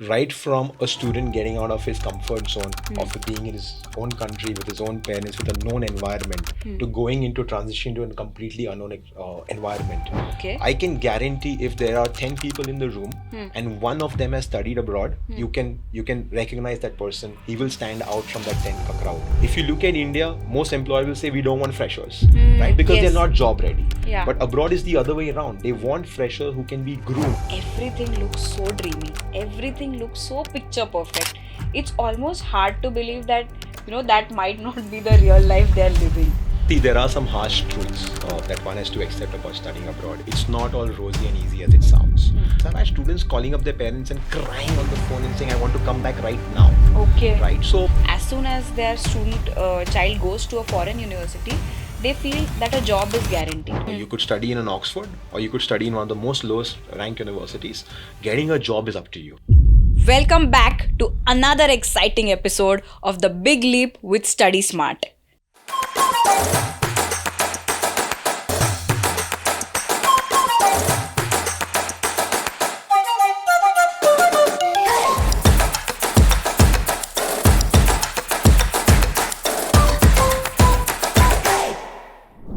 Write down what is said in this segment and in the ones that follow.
Right from a student getting out of his comfort zone of being in his own country with his own parents with a known environment to going into transition to a completely unknown environment. Okay. I can guarantee if there are 10 people in the room and one of them has studied abroad, you can recognize that person. He will stand out from that 10 crowd. If you look at India, most employers will say we don't want freshers, right? Because yes. they're not job ready. Yeah. But abroad is the other way around. They want freshers who can be groomed. Everything looks so dreamy. Everything looks so picture perfect. It's almost hard to believe that, that might not be the real life they're living. See, there are some harsh truths that one has to accept about studying abroad. It's not all rosy and easy as it sounds. There are students calling up their parents and crying on the phone and saying, I want to come back right now. Okay. Right? So, as soon as their child goes to a foreign university, they feel that a job is guaranteed. You could study in an Oxford or you could study in one of the most lowest ranked universities. Getting a job is up to you. Welcome back to another exciting episode of The Big Leap with Study Smart.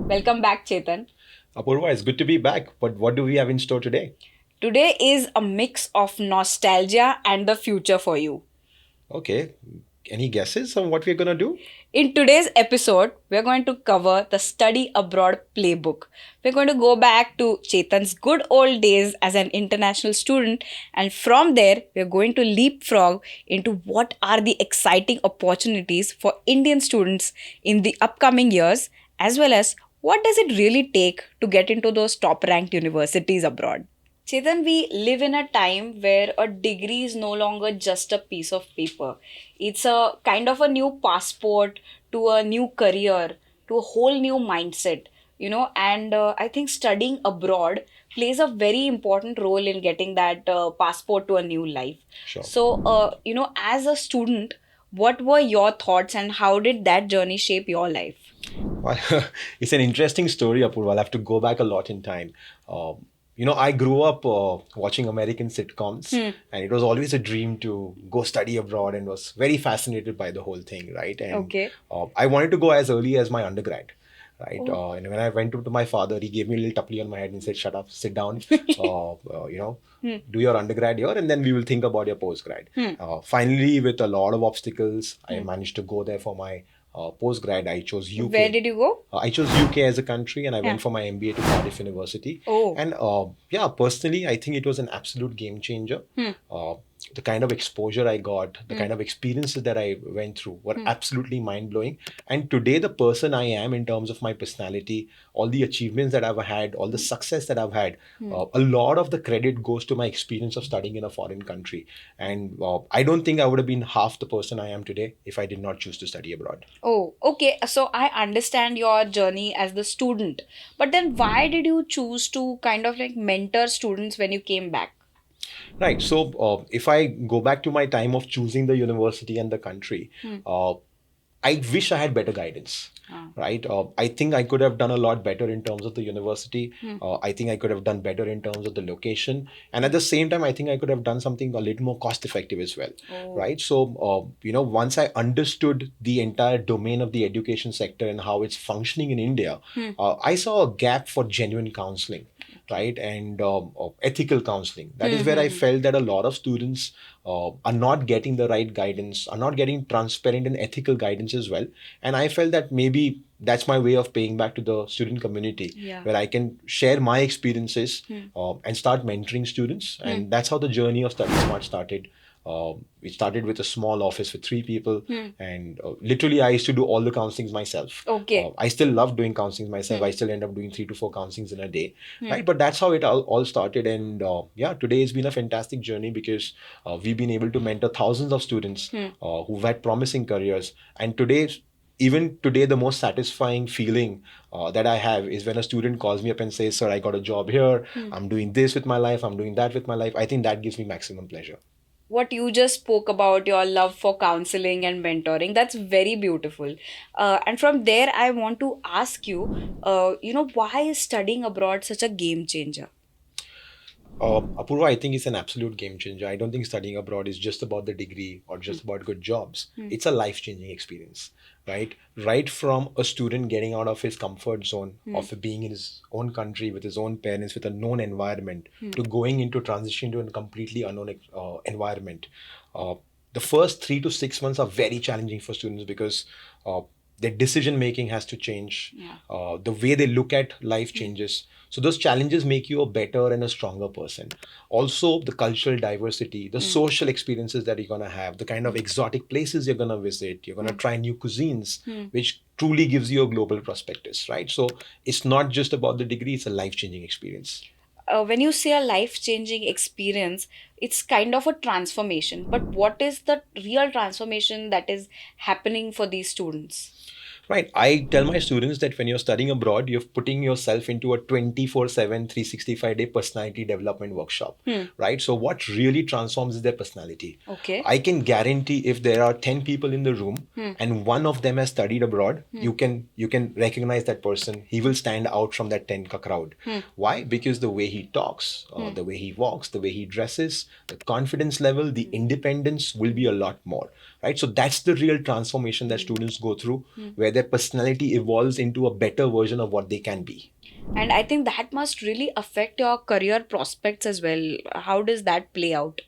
Welcome back, Chetan. Apoorva, it's good to be back. But what do we have in store today? Today is a mix of nostalgia and the future for you. Okay. Any guesses on what we're going to do? In today's episode, we're going to cover the Study Abroad Playbook. We're going to go back to Chetan's good old days as an international student, and from there, we're going to leapfrog into what are the exciting opportunities for Indian students in the upcoming years, as well as what does it really take to get into those top-ranked universities abroad. Chetan, we live in a time where a degree is no longer just a piece of paper. It's a kind of a new passport to a new career, to a whole new mindset, and I think studying abroad plays a very important role in getting that passport to a new life. Sure. So, as a student, what were your thoughts and how did that journey shape your life? Well, it's an interesting story, Apoorva. I'll have to go back a lot in time. I grew up watching American sitcoms, and it was always a dream to go study abroad and was very fascinated by the whole thing, right? And Okay. I wanted to go as early as my undergrad, right? And when I went to my father, he gave me a little tappli on my head and said, shut up, sit down, do your undergrad here, and then we will think about your postgrad. Finally, with a lot of obstacles, I managed to go there for my postgrad. I chose UK. Where did you go? I chose UK as a country and I went for my MBA to Cardiff University. Oh. And personally, I think it was an absolute game changer. The kind of exposure I got, the kind of experiences that I went through were absolutely mind-blowing. And today, the person I am in terms of my personality, all the achievements that I've had, all the success that I've had, a lot of the credit goes to my experience of studying in a foreign country. And I don't think I would have been half the person I am today if I did not choose to study abroad. Oh, okay. So I understand your journey as the student. But then why did you choose to kind of like mentor students when you came back? Right. So if I go back to my time of choosing the university and the country, I wish I had better guidance. Right. I think I could have done a lot better in terms of the university. I think I could have done better in terms of the location. And at the same time, I think I could have done something a little more cost effective as well. Oh. Right. So, once I understood the entire domain of the education sector and how it's functioning in India, I saw a gap for genuine counseling. Right, and ethical counseling. That is where I felt that a lot of students are not getting the right guidance, are not getting transparent and ethical guidance as well. And I felt that maybe that's my way of paying back to the student community, where I can share my experiences and start mentoring students. And that's how the journey of Study Smart started. We started with a small office with 3 people, and literally I used to do all the counselings myself. Okay. I still love doing counselings myself. I still end up doing 3 to 4 counselings in a day, right? But that's how it all started. And today it's been a fantastic journey because we've been able to mentor thousands of students who've had promising careers. And even today, the most satisfying feeling that I have is when a student calls me up and says, sir, I got a job here. I'm doing this with my life. I'm doing that with my life. I think that gives me maximum pleasure. What you just spoke about, your love for counseling and mentoring, that's very beautiful. And from there, I want to ask you, why is studying abroad such a game changer? Apoorva, I think it's an absolute game changer. I don't think studying abroad is just about the degree or just about good jobs. It's a life changing experience, right? Right from a student getting out of his comfort zone of being in his own country with his own parents, with a known environment, to going into transition to a completely unknown environment. Uh, the first 3 to 6 months are very challenging for students because uh, their decision making has to change. Yeah. The way they look at life changes. So those challenges make you a better and a stronger person. Also, the cultural diversity, the social experiences that you're gonna have, the kind of exotic places you're gonna visit, you're gonna try new cuisines, which truly gives you a global prospectus, right? So it's not just about the degree; it's a life-changing experience. When you say a life changing experience, it's kind of a transformation. But what is the real transformation that is happening for these students? Right. I tell my students that when you're studying abroad, you're putting yourself into a 24/7, 365-day personality development workshop. Right. So, what really transforms is their personality. Okay. I can guarantee if there are 10 people in the room and one of them has studied abroad, you can recognize that person. He will stand out from that 10 crowd. Why? Because the way he talks, the way he walks, the way he dresses, the confidence level, the independence will be a lot more. Right. So that's the real transformation that students go through, where their personality evolves into a better version of what they can be. And I think that must really affect your career prospects as well. How does that play out?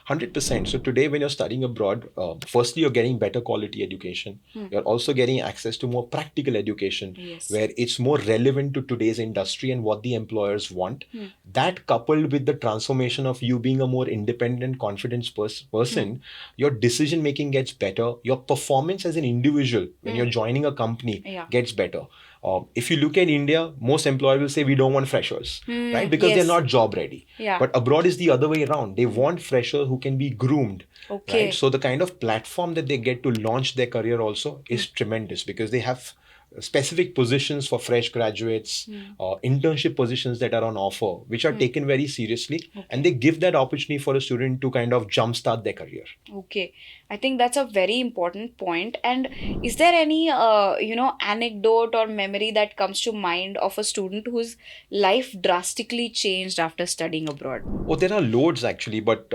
100%. So today, when you're studying abroad, firstly, you're getting better quality education. You're also getting access to more practical education, Yes. where it's more relevant to today's industry and what the employers want. That coupled with the transformation of you being a more independent, confident person, your decision making gets better. Your performance as an individual when you're joining a company Yeah. gets better. If you look at India, most employers will say we don't want freshers, right? Because they're Yes. not job ready. Yeah. But abroad is the other way around. They want freshers who can be groomed, Okay. right? So the kind of platform that they get to launch their career also is tremendous because they have specific positions for fresh graduates, internship positions that are on offer, which are taken very seriously, and they give that opportunity for a student to kind of jumpstart their career. Okay, I think that's a very important point. And is there any, anecdote or memory that comes to mind of a student whose life drastically changed after studying abroad? Oh, there are loads actually, but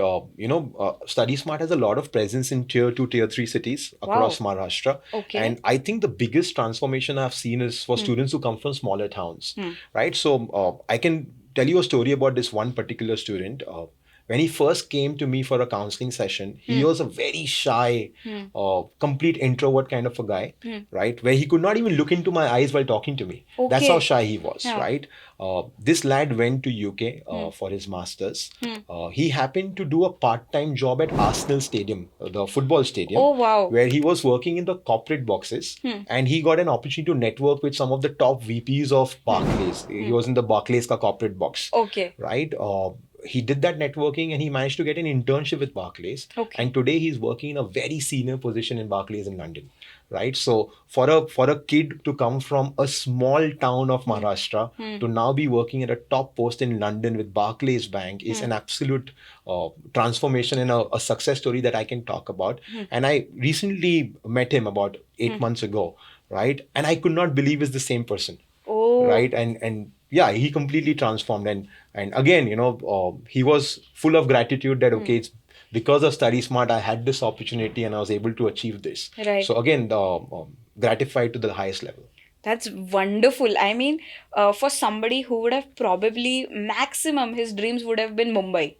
Study Smart has a lot of presence in tier two, tier three cities across Wow. Maharashtra. Okay. And I think the biggest transformation I've seen is for students who come from smaller towns, right? So I can tell you a story about this one particular student. When he first came to me for a counseling session, he was a very shy, complete introvert kind of a guy, right? Where he could not even look into my eyes while talking to me. That's how Okay. shy he was, Yeah. right? This lad went to UK for his masters. He happened to do a part-time job at Arsenal Stadium, the football stadium, Oh, wow. where he was working in the corporate boxes, and he got an opportunity to network with some of the top VPs of Barclays. He was in the Barclays ka corporate box, Okay. right? He did that networking and he managed to get an internship with Barclays. Okay. And today he's working in a very senior position in Barclays in London, right? So for a kid to come from a small town of Maharashtra to now be working at a top post in London with Barclays Bank is an absolute transformation and a success story that I can talk about. And I recently met him about 8 months ago, right? And I could not believe it's the same person, Oh. right? And yeah, he completely transformed. And again, he was full of gratitude that okay, it's because of Study Smart I had this opportunity and I was able to achieve this. Right. So again, the gratified to the highest level. That's wonderful. I mean, for somebody who would have probably maximum his dreams would have been Mumbai.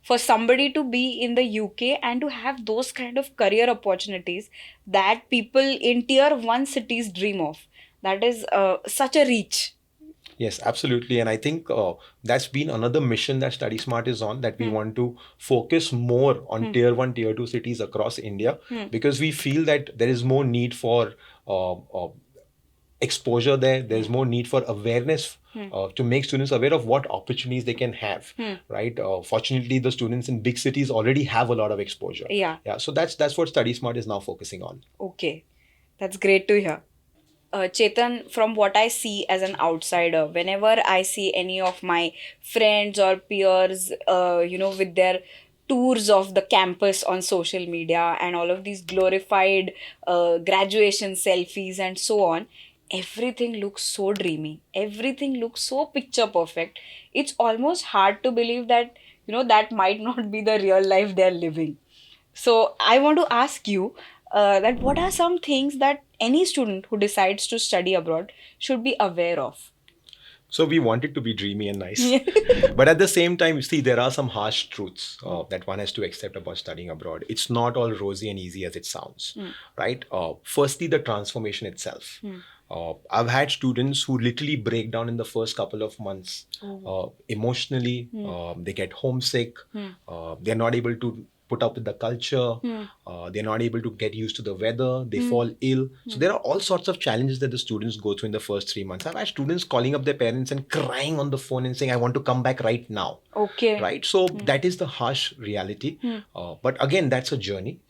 For somebody to be in the UK and to have those kind of career opportunities that people in tier 1 cities dream of, that is such a reach. Yes, absolutely. And I think that's been another mission that Study Smart is on, that we want to focus more on tier one, tier two cities across India, because we feel that there is more need for exposure there. There's more need for awareness to make students aware of what opportunities they can have, right? Fortunately, the students in big cities already have a lot of exposure. Yeah. Yeah. So that's what Study Smart is now focusing on. Okay, that's great to hear. Chetan, from what I see as an outsider, whenever I see any of my friends or peers, with their tours of the campus on social media and all of these glorified graduation selfies and so on, everything looks so dreamy, everything looks so picture perfect. It's almost hard to believe that, that might not be the real life they're living. So I want to ask you that what are some things that any student who decides to study abroad should be aware of? So we want it to be dreamy and nice. But at the same time, you see, there are some harsh truths that one has to accept about studying abroad. It's not all rosy and easy as it sounds, right? Firstly, the transformation itself. I've had students who literally break down in the first couple of months emotionally. They get homesick. They're not able to put up with the culture. They're not able to get used to the weather. They fall ill. So there are all sorts of challenges that the students go through in the first 3 months. I've had students calling up their parents and crying on the phone and saying, I want to come back right now. Okay. Right? So that is the harsh reality. But again, that's a journey.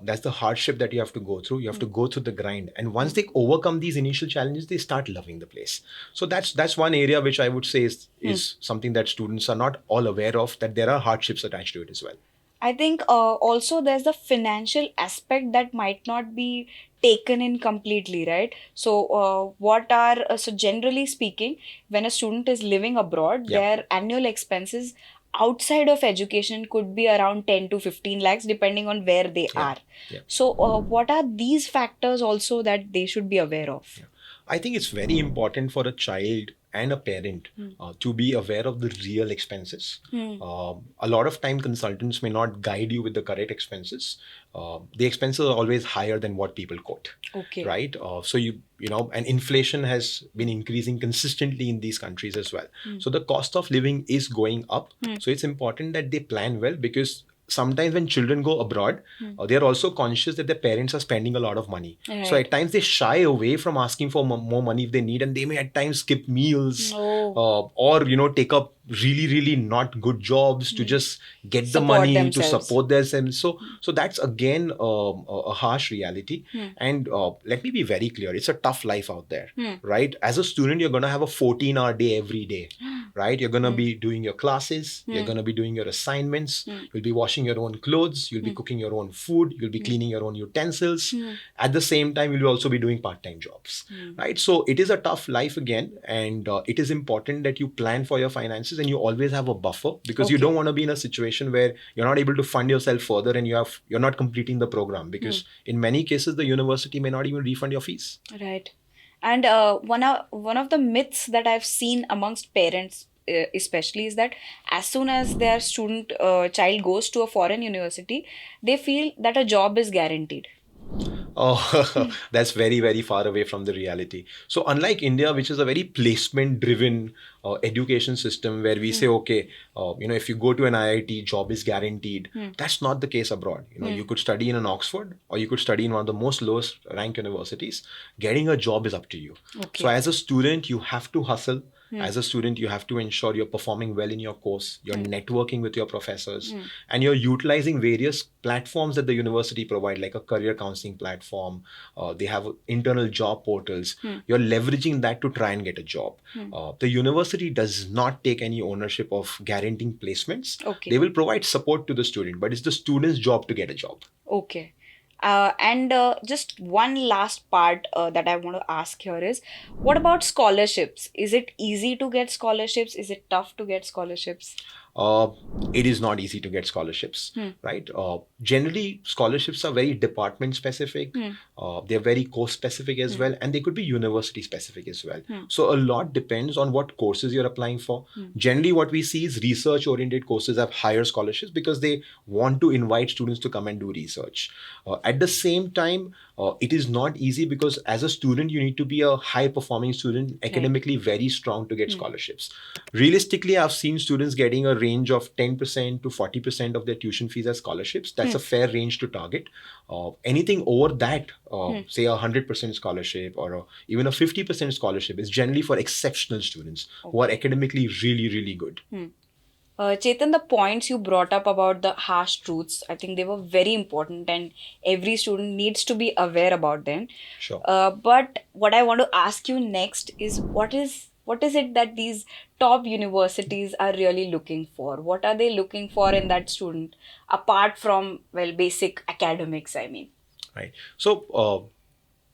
That's the hardship that you have to go through. You have to go through the grind. And once they overcome these initial challenges, they start loving the place. So that's one area which I would say is something that students are not all aware of, that there are hardships attached to it as well. I think also there's the financial aspect that might not be taken in completely, right? So, so generally speaking, when a student is living abroad, Yeah. their annual expenses outside of education could be around 10 to 15 lakhs, depending on where they are. Yeah. So, what are these factors also that they should be aware of? I think it's very important for a child and a parent to be aware of the real expenses. A lot of time consultants may not guide you with the correct expenses. The expenses are always higher than what people quote. Okay. Right? So and inflation has been increasing consistently in these countries as well. So the cost of living is going up. So it's important that they plan well, because sometimes when children go abroad, they are also conscious that their parents are spending a lot of money. Right. So at times they shy away from asking for more money if they need, and they may at times skip meals or take up really, really not good jobs to just get the Support money themselves. to support themselves. So that's again a harsh reality. And let me be very clear, it's a tough life out there, right? As a student, you're going to have a 14-hour day every day, right? You're going to be doing your classes, you're going to be doing your assignments, you'll be washing your own clothes, you'll be cooking your own food, you'll be cleaning your own utensils. At the same time, you'll also be doing part-time jobs, right? So it is a tough life again, and it is important that you plan for your finances and you always have a buffer, because you don't want to be in a situation where you're not able to fund yourself further and you're not completing the program, because in many cases the university may not even refund your fees. Right. And one of the myths that I've seen amongst parents especially is that as soon as their child goes to a foreign university, they feel that a job is guaranteed. Oh, that's very, very far away from the reality. So unlike India, which is a very placement driven education system where we say, okay, if you go to an IIT, job is guaranteed. That's not the case abroad. You could study in an Oxford, or you could study in one of the most lowest ranked universities. Getting a job is up to you. Okay. So as a student, you have to hustle. As a student, you have to ensure you're performing well in your course, you're networking with your professors, and you're utilizing various platforms that the university provide, like a career counseling platform. They have internal job portals. You're leveraging that to try and get a job. The university does not take any ownership of guaranteeing placements. Okay. They will provide support to the student, but it's the student's job to get a job. Okay. And just one last part that I want to ask here is, what about scholarships? Is it easy to get scholarships? Is it tough to get scholarships? It is not easy to get scholarships, right? Generally, scholarships are very department specific. They're very course specific as well, and they could be university specific as well. So a lot depends on what courses you're applying for. Generally, what we see is research oriented courses have higher scholarships because they want to invite students to come and do research. At the same time, it is not easy because as a student, you need to be a high performing student, academically very strong to get scholarships. Realistically, I've seen students getting a range of 10% to 40% of their tuition fees as scholarships. That's a fair range to target. Anything over that, say 100% scholarship or even a 50% scholarship, is generally for exceptional students who are academically really, really good. Chetan, the points you brought up about the harsh truths, I think they were very important and every student needs to be aware about them. Sure. But what I want to ask you next is what is it that these top universities are really looking for? What are they looking for in that student apart from, basic academics, I mean? Right. So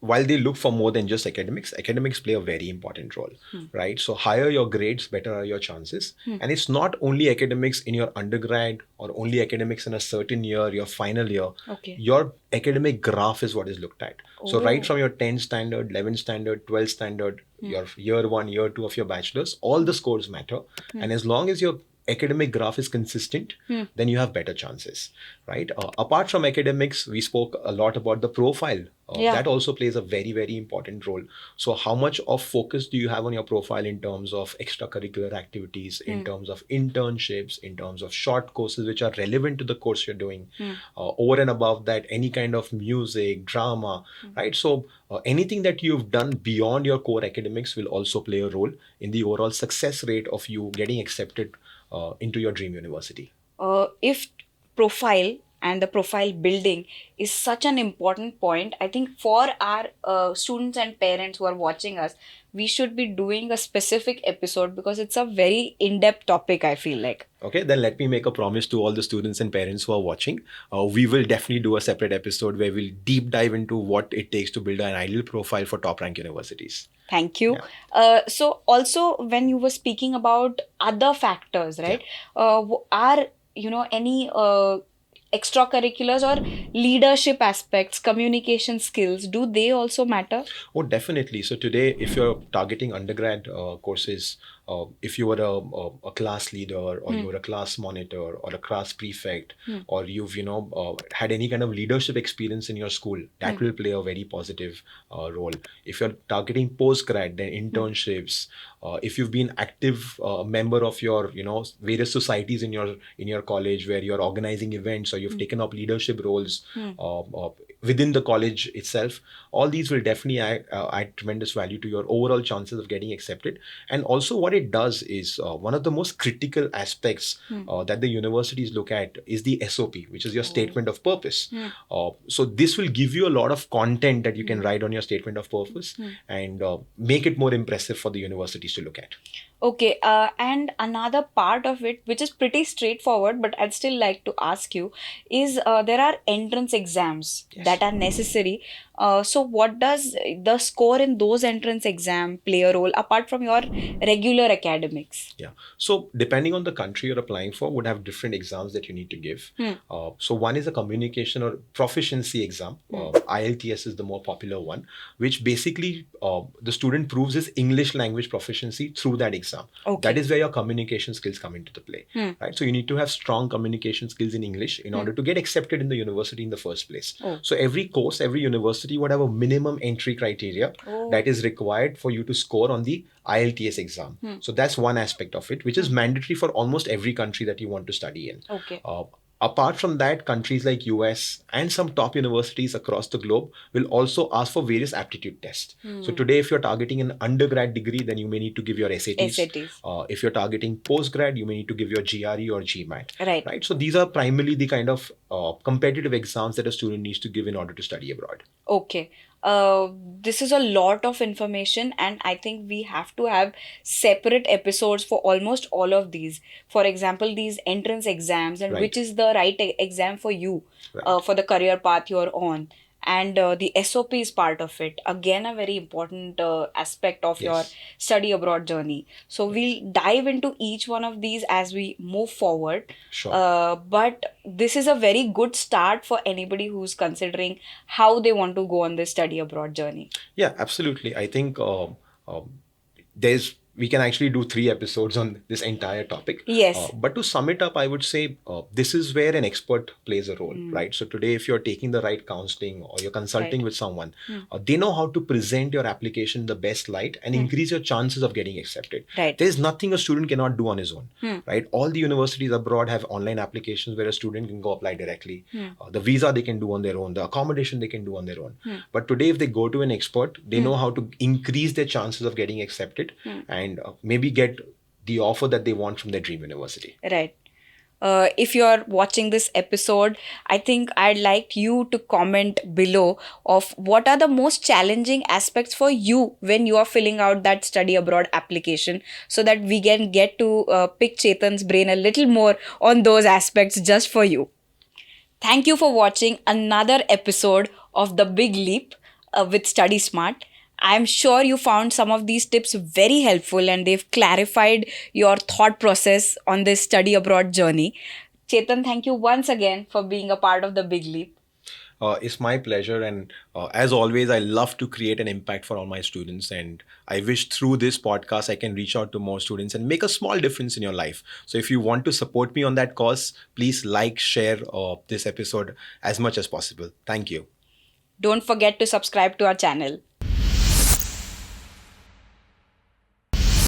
while they look for more than just academics play a very important role, right? So higher your grades, better are your chances. And it's not only academics in your undergrad or only academics in a certain year, your final year. Okay. Your academic graph is what is looked at. So right Oh. from your 10th standard, 11th standard, 12th standard, your year 1, year 2 of your bachelor's, all the scores matter. And as long as your academic graph is consistent, then you have better chances, right? Apart from academics, we spoke a lot about the profile. Yeah. That also plays a very, very important role. So how much of focus do you have on your profile in terms of extracurricular activities, in terms of internships, in terms of short courses which are relevant to the course you're doing? Over and above that, any kind of music, drama, right? So anything that you've done beyond your core academics will also play a role in the overall success rate of you getting accepted into your dream university. If profile and the profile building is such an important point, I think for our students and parents who are watching us, we should be doing a specific episode because it's a very in-depth topic, I feel like. Okay, then let me make a promise to all the students and parents who are watching. We will definitely do a separate episode where we'll deep dive into what it takes to build an ideal profile for top rank universities. Thank you. So also when you were speaking about other factors, right? Are any extracurriculars or leadership aspects, communication skills, do they also matter? Oh, definitely. So today, if you're targeting undergrad courses, if you were a class leader or you were a class monitor or a class prefect, or you've had any kind of leadership experience in your school, that will play a very positive role. If you're targeting postgrad, then internships. If you've been active member of your various societies in your college where you're organizing events or you've taken up leadership roles within the college itself, all these will definitely add tremendous value to your overall chances of getting accepted. And also what it does is one of the most critical aspects that the universities look at is the SOP, which is your statement of purpose. So this will give you a lot of content that you can write on your statement of purpose and make it more impressive for the universities to look at. Okay, and another part of it, which is pretty straightforward, but I'd still like to ask you, is there are entrance exams that are necessary. So what does the score in those entrance exam play a role apart from your regular academics? Yeah. So depending on the country you're applying for, would have different exams that you need to give. So one is a communication or proficiency exam. IELTS is the more popular one, which basically the student proves his English language proficiency through that exam. That is where your communication skills come into the play, right? So you need to have strong communication skills in English in order to get accepted in the university in the first place. So every course, every university would have a minimum entry criteria that is required for you to score on the IELTS exam. So that's one aspect of it, which is mandatory for almost every country that you want to study in. Apart from that, countries like US and some top universities across the globe will also ask for various aptitude tests. So today, if you're targeting an undergrad degree, then you may need to give your SATs. If you're targeting postgrad, you may need to give your GRE or GMAT. Right. So these are primarily the kind of competitive exams that a student needs to give in order to study abroad. Okay. This is a lot of information, and I think we have to have separate episodes for almost all of these. For example, these entrance exams and which is the right exam for you for the career path you're on. And the SOP is part of it. Again, a very important aspect of your study abroad journey. So we'll dive into each one of these as we move forward. But this is a very good start for anybody who's considering how they want to go on this study abroad journey. Yeah, absolutely. I think we can actually do 3 episodes on this entire topic. But to sum it up, I would say this is where an expert plays a role, right? So today, if you're taking the right counseling or you're consulting with someone, they know how to present your application in the best light and increase your chances of getting accepted. There's nothing a student cannot do on his own, right? All the universities abroad have online applications where a student can go apply directly. The visa they can do on their own, the accommodation they can do on their own. But today, if they go to an expert, they know how to increase their chances of getting accepted and maybe get the offer that they want from their dream university. Right. If you're watching this episode, I think I'd like you to comment below of what are the most challenging aspects for you when you are filling out that study abroad application, so that we can get to pick Chetan's brain a little more on those aspects just for you. Thank you for watching another episode of The Big Leap. with Study Smart. I'm sure you found some of these tips very helpful and they've clarified your thought process on this study abroad journey. Chetan, thank you once again for being a part of the Big Leap. It's my pleasure. And as always, I love to create an impact for all my students. And I wish through this podcast, I can reach out to more students and make a small difference in your life. So if you want to support me on that cause, please like, share this episode as much as possible. Thank you. Don't forget to subscribe to our channel.